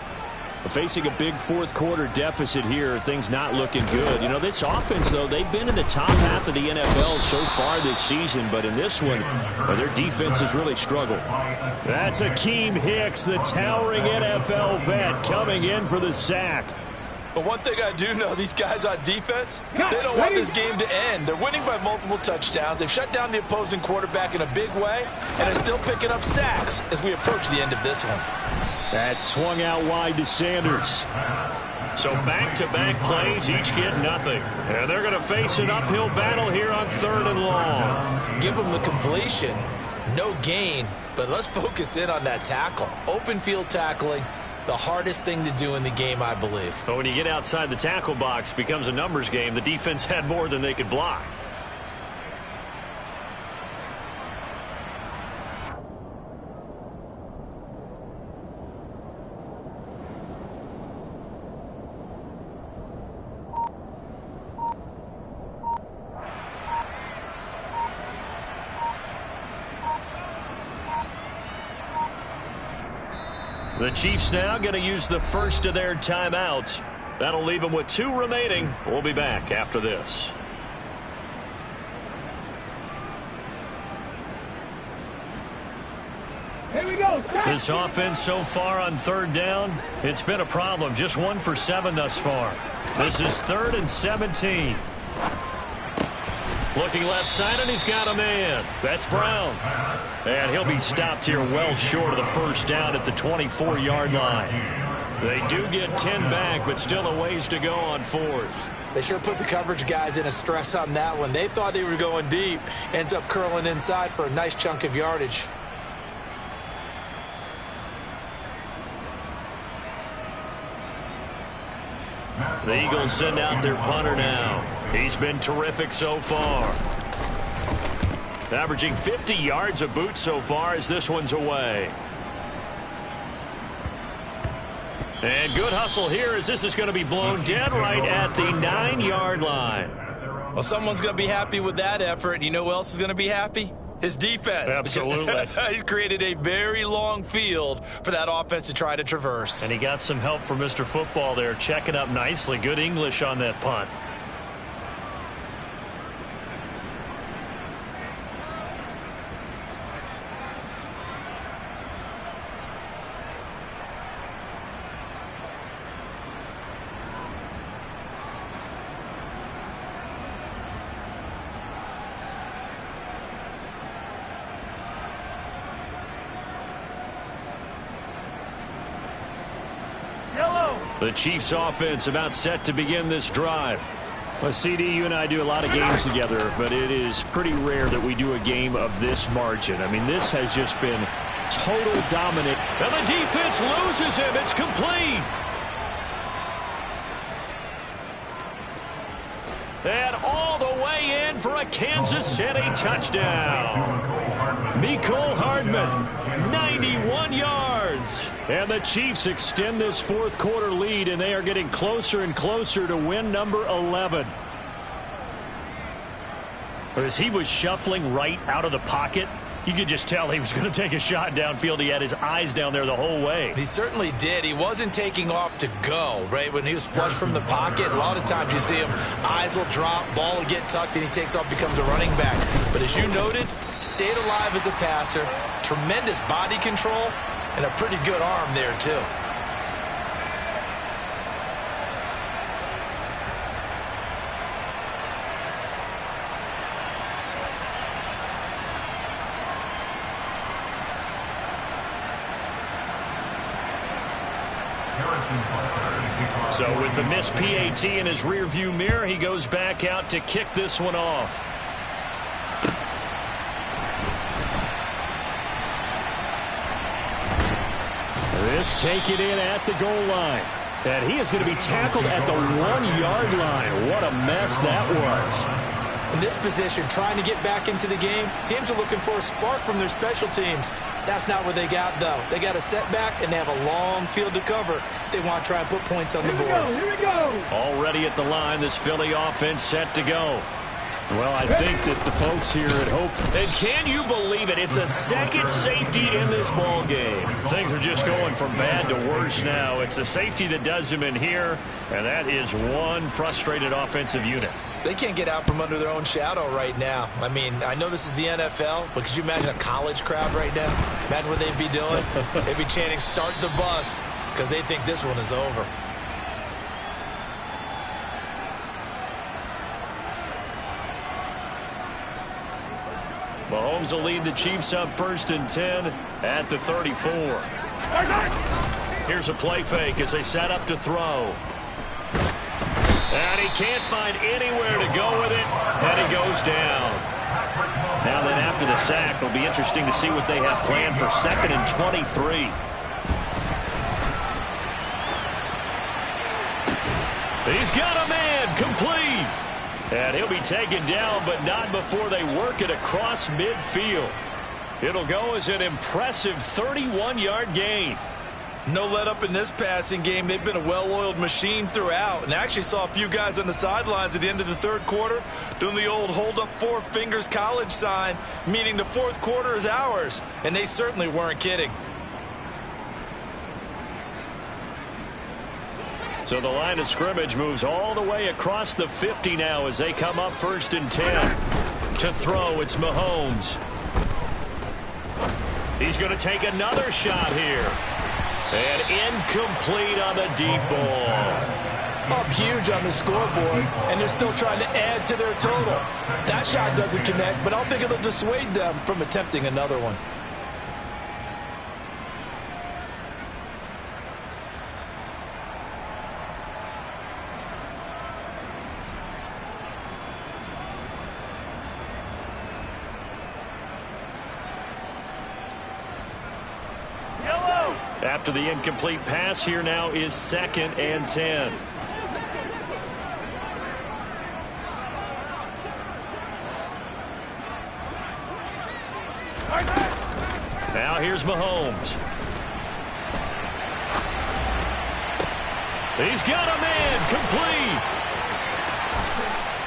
Facing a big fourth quarter deficit here, things not looking good. You know, this offense, though, they've been in the top half of the NFL so far this season, but in this one, their defense has really struggled. That's Akeem Hicks, the towering NFL vet, coming in for the sack. But one thing I do know, these guys on defense, they don't want this game to end. They're winning by multiple touchdowns. They've shut down the opposing quarterback in a big way, and they're still picking up sacks as we approach the end of this one. That swung out wide to Sanders. So back-to-back plays, each get nothing. And they're going to face an uphill battle here on 3rd and long. Give them the completion, no gain, but let's focus in on that tackle. Open field tackling, the hardest thing to do in the game, I believe. But when you get outside the tackle box, it becomes a numbers game. The defense had more than they could block. The Chiefs now going to use the first of their timeouts. That'll leave them with 2 remaining. We'll be back after this. Here we go. This offense so far on 3rd down, it's been a problem. Just 1 for 7 thus far. This is 3rd and 17. Looking left side, and he's got a man. That's Brown. And he'll be stopped here well short of the first down at the 24-yard line. They do get 10 back, but still a ways to go on 4th. They sure put the coverage guys in a stress on that one. They thought they were going deep. Ends up curling inside for a nice chunk of yardage. The Eagles send out their punter now. He's been terrific so far. Averaging 50 yards a boot so far as this one's away. And good hustle here as this is going to be blown dead right at the 9-yard line. Well, someone's going to be happy with that effort. You know who else is going to be happy? His defense. Absolutely. He's created a very long field for that offense to try to traverse. And he got some help from Mr. Football there, checking up nicely. Good English on that punt. The Chiefs offense about set to begin this drive. Well, CD, you and I do a lot of games together, but it is pretty rare that we do a game of this margin. I mean, this has just been total dominant. And the defense loses him. It's complete. And all the way in for a Kansas City touchdown. Mecole Hardman, 91 yards. And the Chiefs extend this fourth quarter lead, and they are getting closer and closer to win number 11. As he was shuffling right out of the pocket, you could just tell he was going to take a shot downfield. He had his eyes down there the whole way. He certainly did. He wasn't taking off to go, right? When he was flush from the pocket, a lot of times you see him, eyes will drop, ball will get tucked, and he takes off, becomes a running back. But as you noted, stayed alive as a passer, tremendous body control, and a pretty good arm there, too. So with the missed PAT in his rearview mirror, he goes back out to kick this one off. This taken in at the goal line. And he is going to be tackled at the 1-yard line. What a mess that was. In this position, trying to get back into the game, teams are looking for a spark from their special teams. That's not what they got, though. They got a setback, and they have a long field to cover if they want to try and put points on the board. Here we go. Already at the line, this Philly offense set to go. Well, I think that the folks here at Hope, and can you believe it? It's a second safety in this ball game. Things are just going from bad to worse now. It's a safety that does them in here, and that is one frustrated offensive unit. They can't get out from under their own shadow right now. I mean, I know this is the NFL, but could you imagine a college crowd right now? Imagine what they'd be doing. They'd be chanting, "Start the bus," because they think this one is over. Mahomes will lead the Chiefs up 1st and 10 at the 34. Here's a play fake as they set up to throw. And he can't find anywhere to go with it, and he goes down. Now then, after the sack, it'll be interesting to see what they have planned for 2nd and 23. He's got a man, complete. And he'll be taken down, but not before they work it across midfield. It'll go as an impressive 31-yard gain. No let up in this passing game. They've been a well-oiled machine throughout. And I actually saw a few guys on the sidelines at the end of the third quarter doing the old hold up 4 fingers college sign, meaning the fourth quarter is ours. And they certainly weren't kidding. So the line of scrimmage moves all the way across the 50 now as they come up 1st and 10. To throw, it's Mahomes. He's going to take another shot here. And incomplete on the deep ball. Up huge on the scoreboard, and they're still trying to add to their total. That shot doesn't connect, but I don't think it'll dissuade them from attempting another one. After the incomplete pass, here now is 2nd and 10. Now here's Mahomes. He's got a man, complete.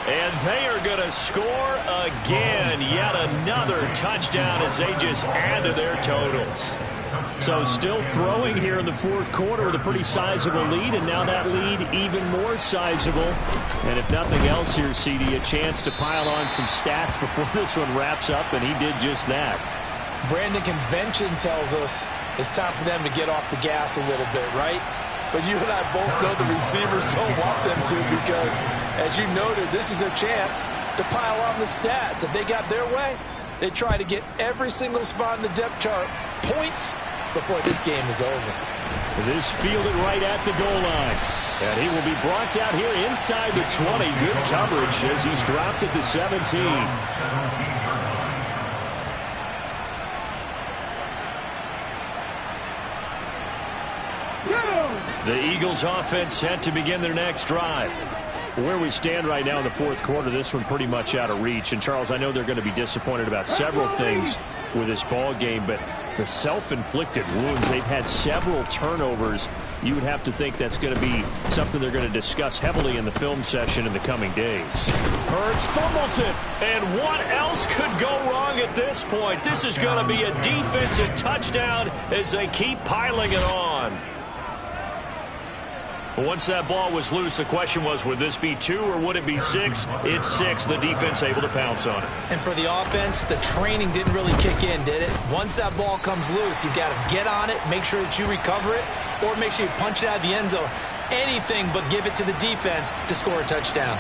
And they are going to score again. Yet another touchdown as they just add to their totals. So still throwing here in the fourth quarter with a pretty sizable lead, and now that lead even more sizable. And if nothing else here, CD, a chance to pile on some stats before this one wraps up, and he did just that. Brandon, convention tells us it's time for them to get off the gas a little bit, right? But you and I both know the receivers don't want them to because, as you noted, this is their chance to pile on the stats. If they got their way, they try to get every single spot in the depth chart points before this game is over. This fielded right at the goal line. And he will be brought out here inside the 20. Good coverage as he's dropped at the 17. The Eagles offense set to begin their next drive. Where we stand right now in the fourth quarter, this one pretty much out of reach. And, Charles, I know they're going to be disappointed about several things. with this ball game, but the self-inflicted wounds, they've had several turnovers. You would have to think that's going to be something they're going to discuss heavily in the film session in the coming days. Hurts fumbles it. And what else could go wrong at this point? This is going to be a defensive touchdown as they keep piling it on. Once that ball was loose, the question was, would this be 2 or would it be 6? It's 6. The defense able to pounce on it. And for the offense, the training didn't really kick in, did it? Once that ball comes loose, you've got to get on it, make sure that you recover it, or make sure you punch it out of the end zone. Anything but give it to the defense to score a touchdown.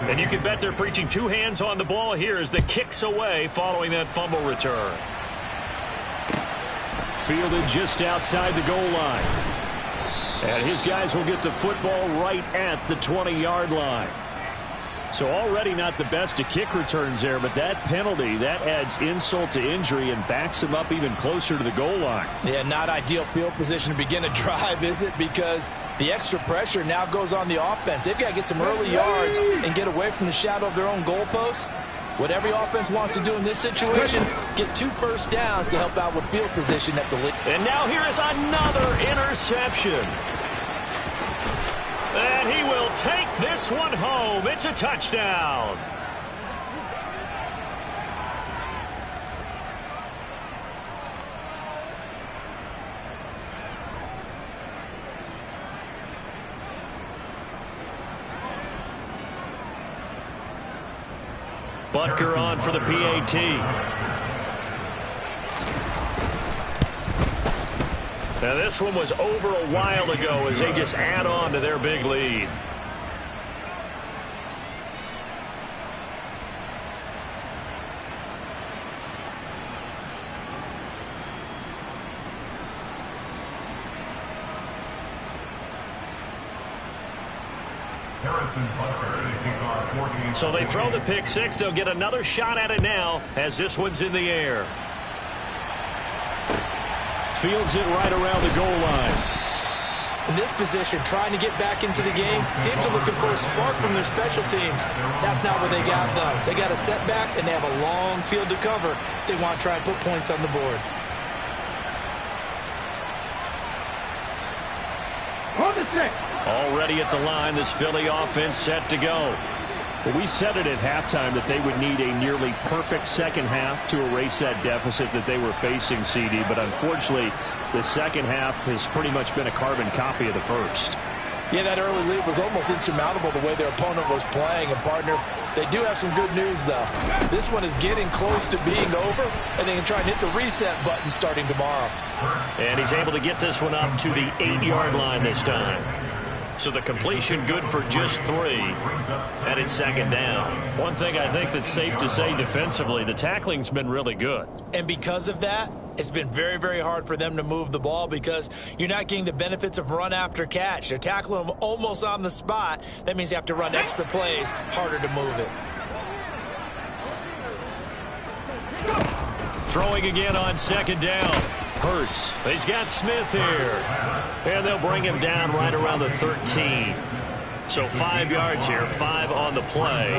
And you can bet they're preaching 2 hands on the ball here as the kick's away following that fumble return. Fielded just outside the goal line. And his guys will get the football right at the 20-yard line. So already not the best of kick returns there, but that penalty, that adds insult to injury and backs him up even closer to the goal line. Yeah, not ideal field position to begin a drive, is it? Because the extra pressure now goes on the offense. They've got to get some early yards and get away from the shadow of their own goalposts. What every offense wants to do in this situation, get 2 first downs to help out with field position at the lead. And now here is another interception. And he will take this one home. It's a touchdown. Butker on for the PAT. Now this one was over a while ago as they just add on to their big lead. So they throw the pick 6. They'll get another shot at it now as this one's in the air. Fields it right around the goal line. In this position, trying to get back into the game, teams are looking for a spark from their special teams. That's not what they got, though. They got a setback, and they have a long field to cover if they want to try and put points on the board. On the 6. Already at the line, this Philly offense set to go. Well, we said it at halftime that they would need a nearly perfect second half to erase that deficit that they were facing, CD. But unfortunately, the second half has pretty much been a carbon copy of the first. Yeah, that early lead was almost insurmountable the way their opponent was playing. And, partner, they do have some good news, though. This one is getting close to being over, and they can try and hit the reset button starting tomorrow. And he's able to get this one up to the 8-yard line this time. So the completion good for just 3, and it's second down. One thing I think that's safe to say defensively, the tackling's been really good. And because of that, it's been very, very hard for them to move the ball because you're not getting the benefits of run after catch. They're tackling them almost on the spot. That means you have to run extra plays, harder to move it. Throwing again on second down. Hurts. He's got Smith here. And they'll bring him down right around the 13. So 5 yards here, 5 on the play.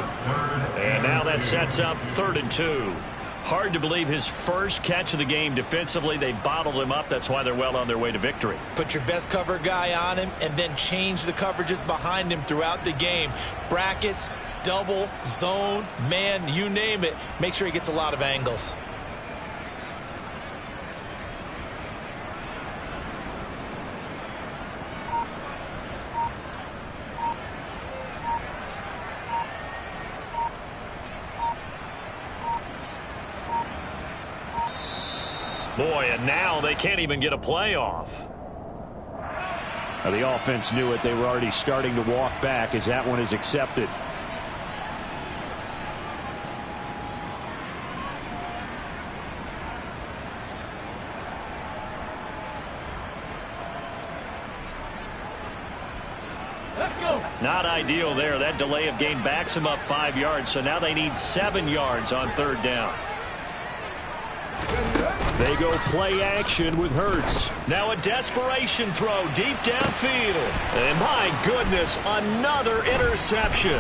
And now that sets up 3rd and 2. Hard to believe his first catch of the game defensively. They bottled him up. That's why they're well on their way to victory. Put your best cover guy on him and then change the coverages behind him throughout the game. Brackets, double, zone, man, you name it. Make sure he gets a lot of angles. Boy, and now they can't even get a playoff. The offense knew it. They were already starting to walk back as that one is accepted. Not ideal there. That delay of game backs them up 5 yards, so now they need 7 yards on third down. They go play action with Hurts. Now a desperation throw deep downfield. And my goodness, another interception.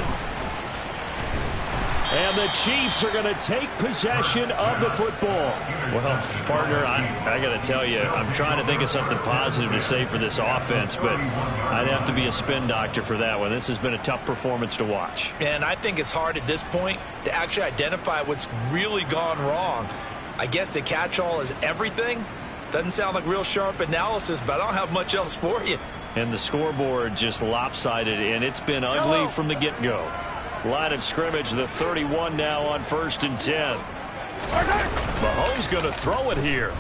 And the Chiefs are going to take possession of the football. Well, partner, I got to tell you, I'm trying to think of something positive to say for this offense, but I'd have to be a spin doctor for that one. This has been a tough performance to watch. And I think it's hard at this point to actually identify what's really gone wrong. I guess the catch-all is everything. Doesn't sound like real sharp analysis, but I don't have much else for you. And the scoreboard just lopsided, and it's been ugly from the get-go. Line of scrimmage, the 31 now on 1st and 10. Mahomes going to throw it here.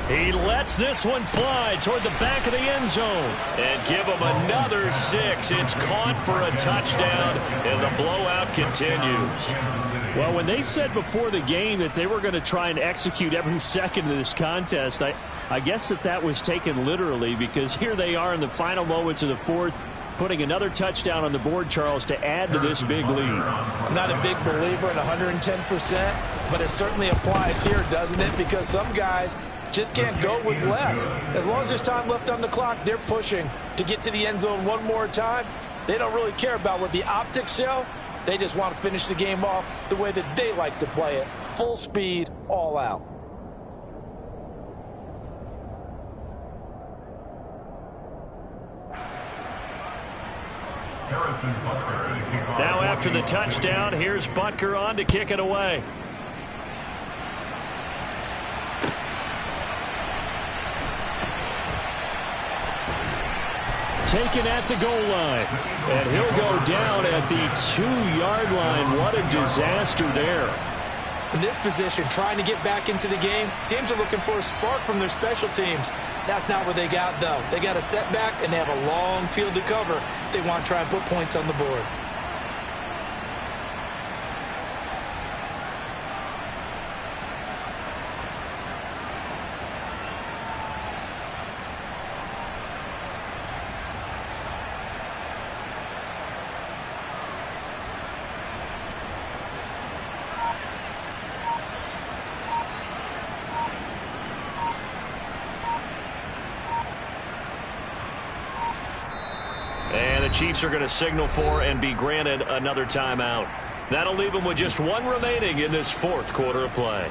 He lets this one fly toward the back of the end zone. And give him another 6. It's caught for a touchdown, and the blowout continues. Well, when they said before the game that they were going to try and execute every second of this contest, I guess that was taken literally, because here they are in the final moments of the fourth, putting another touchdown on the board, Charles, to add to this big lead. I'm not a big believer in 110%, but it certainly applies here, doesn't it? Because some guys just can't go with less. As long as there's time left on the clock, they're pushing to get to the end zone one more time. They don't really care about what the optics show. They just want to finish the game off the way that they like to play it. Full speed, all out. Now after the touchdown, here's Butker on to kick it away. Taken at the goal line. And he'll go down at the 2-yard line. What a disaster there. In this position, trying to get back into the game, teams are looking for a spark from their special teams. That's not what they got, though. They got a setback, and they have a long field to cover if they want to try and put points on the board. And the Chiefs are going to signal for and be granted another timeout. That'll leave them with just one remaining in this fourth quarter of play.